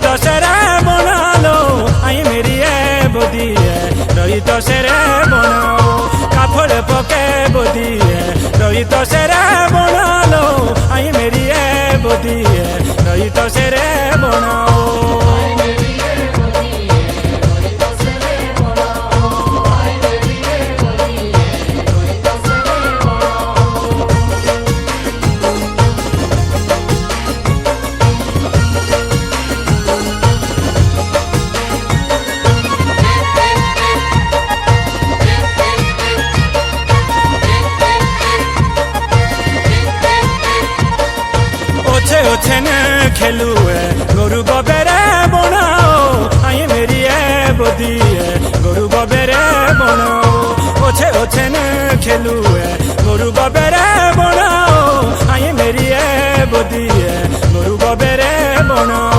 तो सेरे बना लो आई मेरी है बोदी है रोई तो सेरे बनाओ काफड़ पके बोदी है रोई तो सेरे बना लो आई मेरी है बोदी है रोई तो सेरे बनाओ ओछे न खेलू है गोरु गोबेरे बनाओ आई मेरी है बोदी है गोरु गोबेरे बनाओ ओछे न खेलू है गोरु गोबेरे बनाओ आई मेरी है बोदी है गोरु गोबेरे बनाओ